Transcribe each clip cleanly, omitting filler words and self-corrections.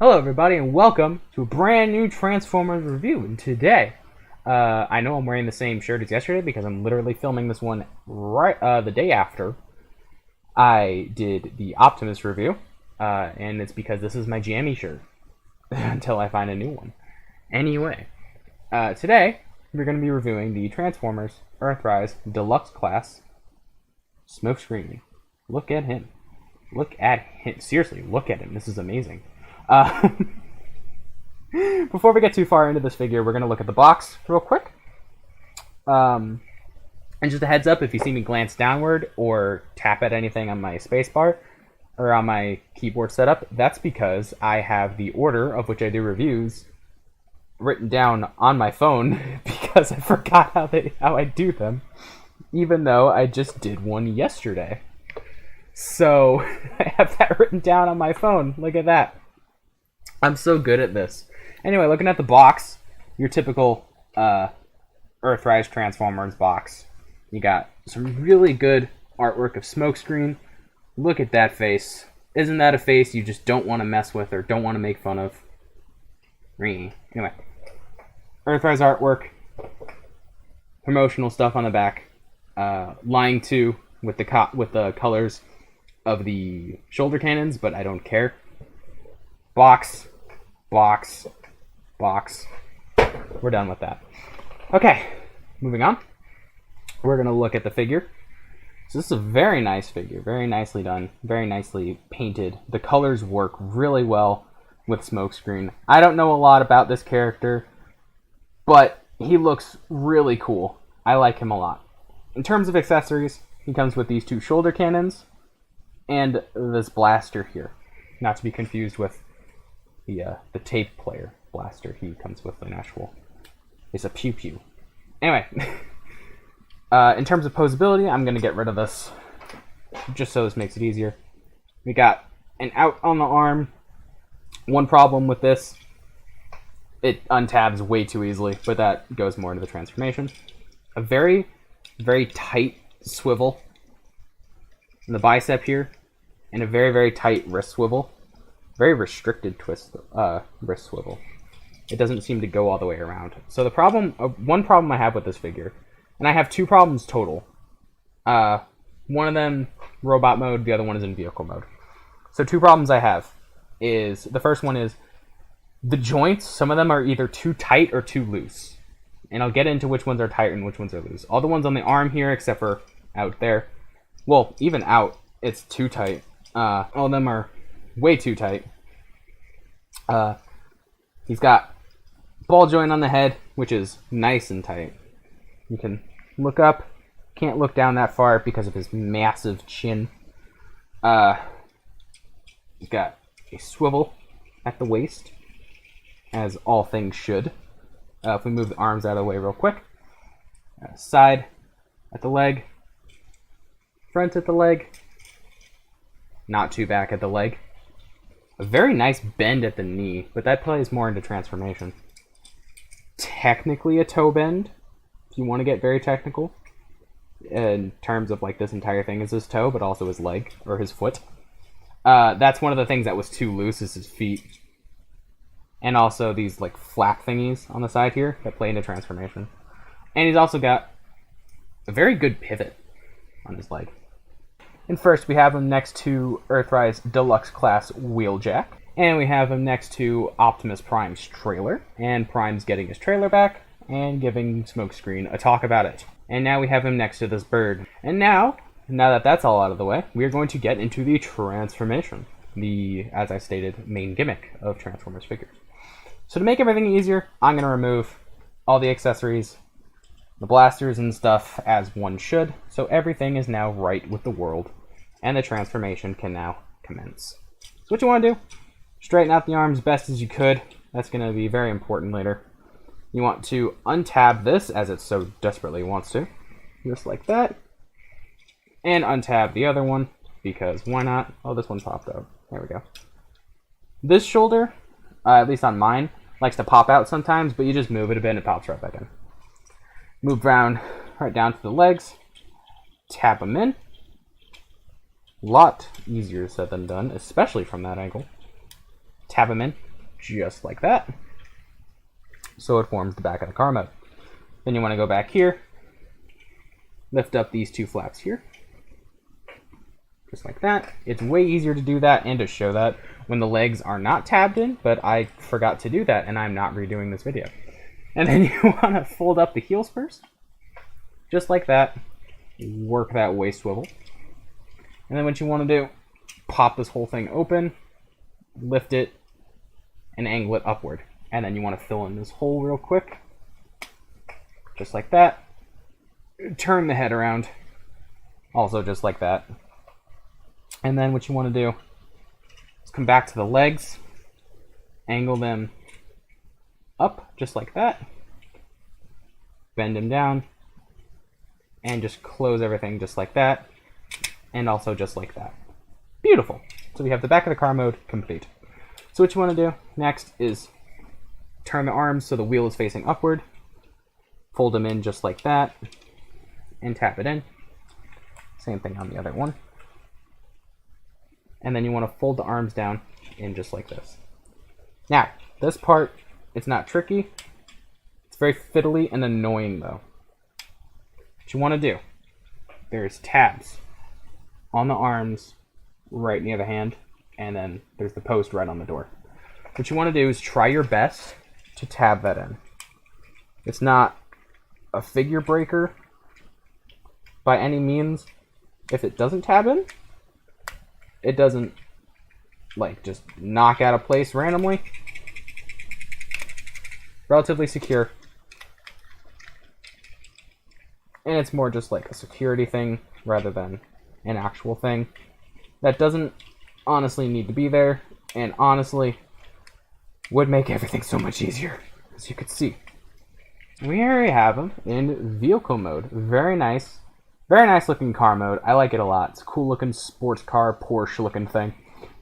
Hello everybody and welcome to a brand new Transformers review. And today, I know I'm wearing the same shirt as yesterday because I'm literally filming this one right the day after I did the Optimus review. And it's because this is my jammy shirt until I find a new one. Anyway, today we're going to be reviewing the Transformers Earthrise Deluxe Class Smokescreen. Look at him. Look at him. Seriously, look at him. This is amazing. Before we get too far into this figure, we're going to look at the box real quick. And just a heads up, if you see me glance downward or tap at anything on my spacebar or on my keyboard setup, that's because I have the order of which I do reviews written down on my phone because I forgot how I do them, even though I just did one yesterday. So I have that written down on my phone. Look at that. I'm so good at this. Anyway, looking at the box, your typical Earthrise Transformers box. You got some really good artwork of Smokescreen. Look at that face. Isn't that a face you just don't want to mess with or don't want to make fun of? Anyway, Earthrise artwork, promotional stuff on the back, line 2 with the colors of the shoulder cannons, but I don't care. Box. We're done with that. Okay, moving on. We're going to look at the figure. So this is a very nice figure, very nicely done, very nicely painted. The colors work really well with Smokescreen. I don't know a lot about this character, but he looks really cool. I like him a lot. In terms of accessories, he comes with these 2 shoulder cannons and this blaster here. Not to be confused with the tape player blaster. He comes with an actual... It's a pew-pew. Anyway, in terms of posability, I'm going to get rid of this just so this makes it easier. We got an out on the arm. One problem with this, it untabs way too easily, but that goes more into the transformation. A very, very tight swivel in the bicep here, and a very, very tight wrist swivel. Very restricted wrist swivel. It doesn't seem to go all the way around. So the problem, one problem I have with this figure, and I have 2 problems total. One of them robot mode, the other one is in vehicle mode. So 2 problems I have is, the first one is the joints. Some of them are either too tight or too loose. And I'll get into which ones are tight and which ones are loose. All the ones on the arm here, except for out there. Well, even out, it's too tight. All of them are way too tight. He's got ball joint on the head, which is nice and tight. You can look up, can't look down that far because of his massive chin. He's got a swivel at the waist, as all things should. If we move the arms out of the way real quick. Side at the leg, front at the leg, not too back at the leg. A very nice bend at the knee, but that plays more into transformation. Technically a toe bend, if you want to get very technical, in terms of like this entire thing is his toe, but also his leg, or his foot. That's one of the things that was too loose, is his feet. And also these like flap thingies on the side here that play into transformation. And he's also got a very good pivot on his leg. And first, we have him next to Earthrise Deluxe Class Wheeljack. And we have him next to Optimus Prime's trailer. And Prime's getting his trailer back and giving Smokescreen a talk about it. And now we have him next to this bird. And now that that's all out of the way, we are going to get into the transformation. The, as I stated, main gimmick of Transformers figures. So to make everything easier, I'm going to remove all the accessories, the blasters and stuff, as one should, so everything is now right with the world, and the transformation can now commence. So what you want to do, straighten out the arms best as you could. That's going to be very important later. You want to untab this, as it so desperately wants to, just like that, and untab the other one, because why not? Oh, this one popped out. There we go. This shoulder, at least on mine, likes to pop out sometimes, but you just move it a bit and it pops right back in. Move around right down to the legs, tap them in. A lot easier said than done, especially from that angle. Tap them in, just like that. So it forms the back of the car mode. Then you want to go back here, lift up these two flaps here, just like that. It's way easier to do that and to show that when the legs are not tabbed in, but I forgot to do that and I'm not redoing this video. And then you want to fold up the heel spurs, just like that. Work that waist swivel. And then what you want to do, pop this whole thing open, lift it, and angle it upward. And then you want to fill in this hole real quick, just like that. Turn the head around, also just like that. And then what you want to do is come back to the legs, angle them up, just like that. Bend them down, and just close everything just like that, and also just like that. Beautiful. So we have the back of the car mode complete. So what you want to do next is turn the arms so the wheel is facing upward, fold them in just like that, and tap it in. Same thing on the other one. And then you want to fold the arms down in just like this. Now, this part, it's not tricky. It's very fiddly and annoying though. What you want to do, there's tabs on the arms right near the hand, and then there's the post right on the door. What you want to do is try your best to tab that in. It's not a figure breaker by any means. If it doesn't tab in, it doesn't like just knock out of place randomly. Relatively secure. And it's more just like a security thing rather than an actual thing. That doesn't honestly need to be there, and honestly would make everything so much easier, as you can see. We already have them in vehicle mode. Very nice looking car mode. I like it a lot. It's a cool looking sports car, Porsche looking thing.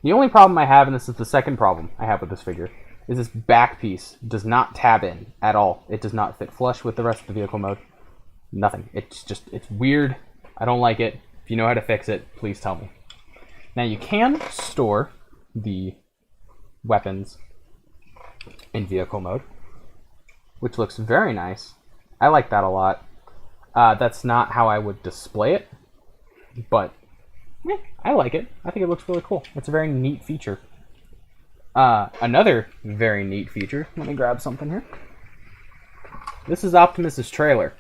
The only problem I have, and this is the second problem I have with this figure, is this back piece does not tab in at all. It does not fit flush with the rest of the vehicle mode. Nothing. It's weird. I don't like it. If you know how to fix it, please tell me. Now you can store the weapons in vehicle mode, which looks very nice. I like that a lot. That's not how I would display it, but yeah, I like it. I think it looks really cool. It's a very neat feature. Another very neat feature, let me grab something here. This is Optimus's trailer.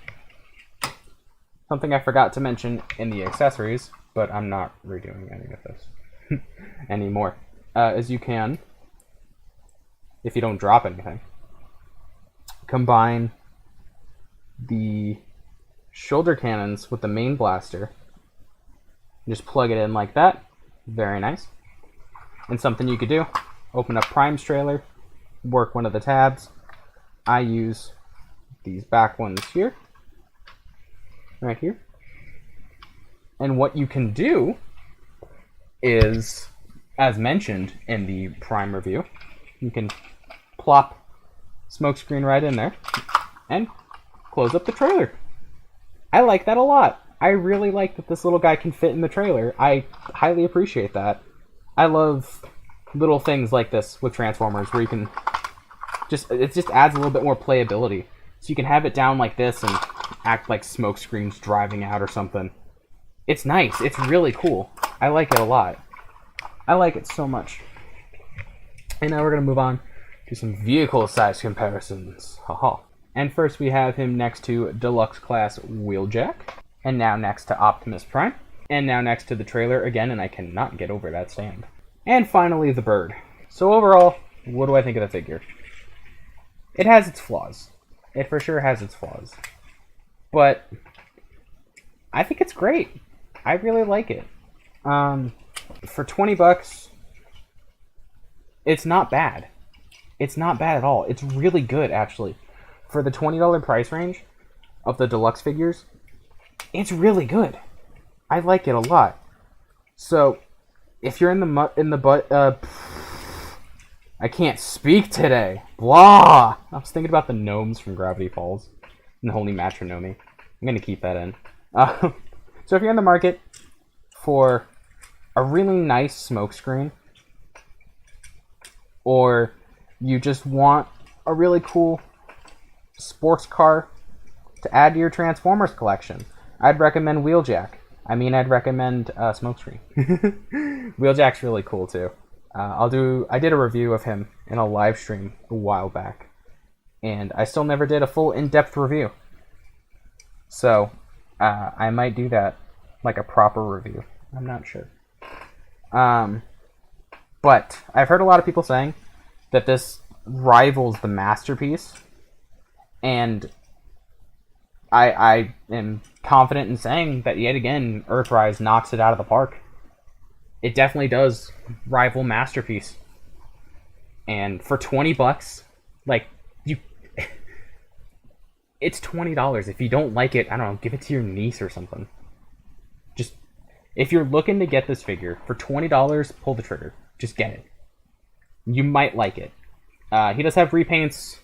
Something I forgot to mention in the accessories, but I'm not redoing any of this anymore. As you can, if you don't drop anything, combine the shoulder cannons with the main blaster. Just plug it in like that. Very nice. And something you could do, open up Prime's trailer, work one of the tabs. I use these back ones here, right here. And what you can do is, as mentioned in the Prime review, you can plop Smokescreen right in there and close up the trailer. I like that a lot. I really like that this little guy can fit in the trailer. I highly appreciate that. I love little things like this with Transformers where you can it just adds a little bit more playability. So you can have it down like this and act like Smokescreen's driving out or something. It's nice. It's really cool. I like it a lot. I like it so much. And now we're going to move on to some vehicle size comparisons. Haha. And first we have him next to Deluxe Class Wheeljack. And now next to Optimus Prime. And now next to the trailer again, and I cannot get over that stand. And finally the bird. So overall, what do I think of the figure? It has its flaws. It for sure has its flaws. But I think it's great. I really like it. For 20 bucks, it's not bad. It's not bad at all. It's really good, actually. For the $20 price range of the deluxe figures, it's really good. I like it a lot. So, if you're I can't speak today. Blah! I was thinking about the gnomes from Gravity Falls and the Holy Matronomy. I'm going to keep that in. So if you're in the market for a really nice Smokescreen, or you just want a really cool sports car to add to your Transformers collection, I'd recommend Wheeljack. I'd recommend Smokescreen. Wheeljack's really cool too. I did a review of him in a live stream a while back, and I still never did a full in-depth review. So I might do that, like a proper review. I'm not sure. But I've heard a lot of people saying that this rivals the Masterpiece, and I am confident in saying that yet again, Earthrise knocks it out of the park. It definitely does rival Masterpiece. And for $20, like, it's $20. If you don't like it, I don't know, give it to your niece or something. Just, if you're looking to get this figure, for $20, pull the trigger. Just get it. You might like it. He does have repaints,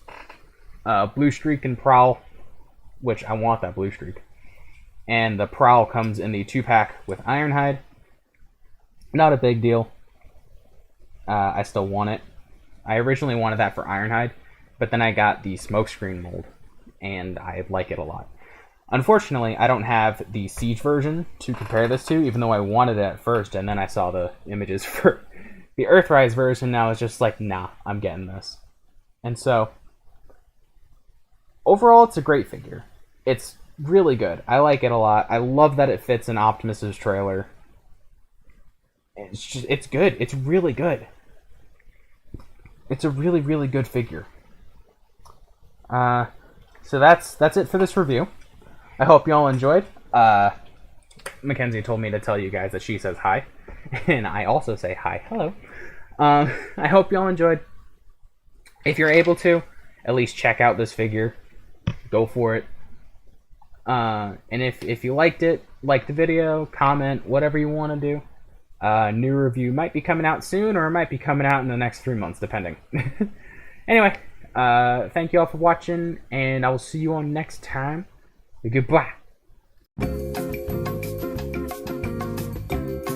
Blue Streak and Prowl, which I want that Blue Streak. And the Prowl comes in the 2-pack with Ironhide. Not a big deal. I still want it. I originally wanted that for Ironhide, but then I got the Smokescreen mold, and I like it a lot. Unfortunately, I don't have the Siege version to compare this to, even though I wanted it at first, and then I saw the images for the Earthrise version, and I was just like, nah, I'm getting this. And so, overall, it's a great figure. It's really good. I like it a lot. I love that it fits in Optimus's trailer. It's good. It's really good. It's a really, really good figure. So that's it for this review. I hope you all enjoyed. Mackenzie told me to tell you guys that she says hi, and I also say hi. Hello. I hope you all enjoyed. If you're able to, at least check out this figure. Go for it. And if you liked it, like the video, comment, whatever you want to do. New review might be coming out soon, or it might be coming out in the next 3 months, depending. Anyway, thank you all for watching, and I will see you all next time. Goodbye.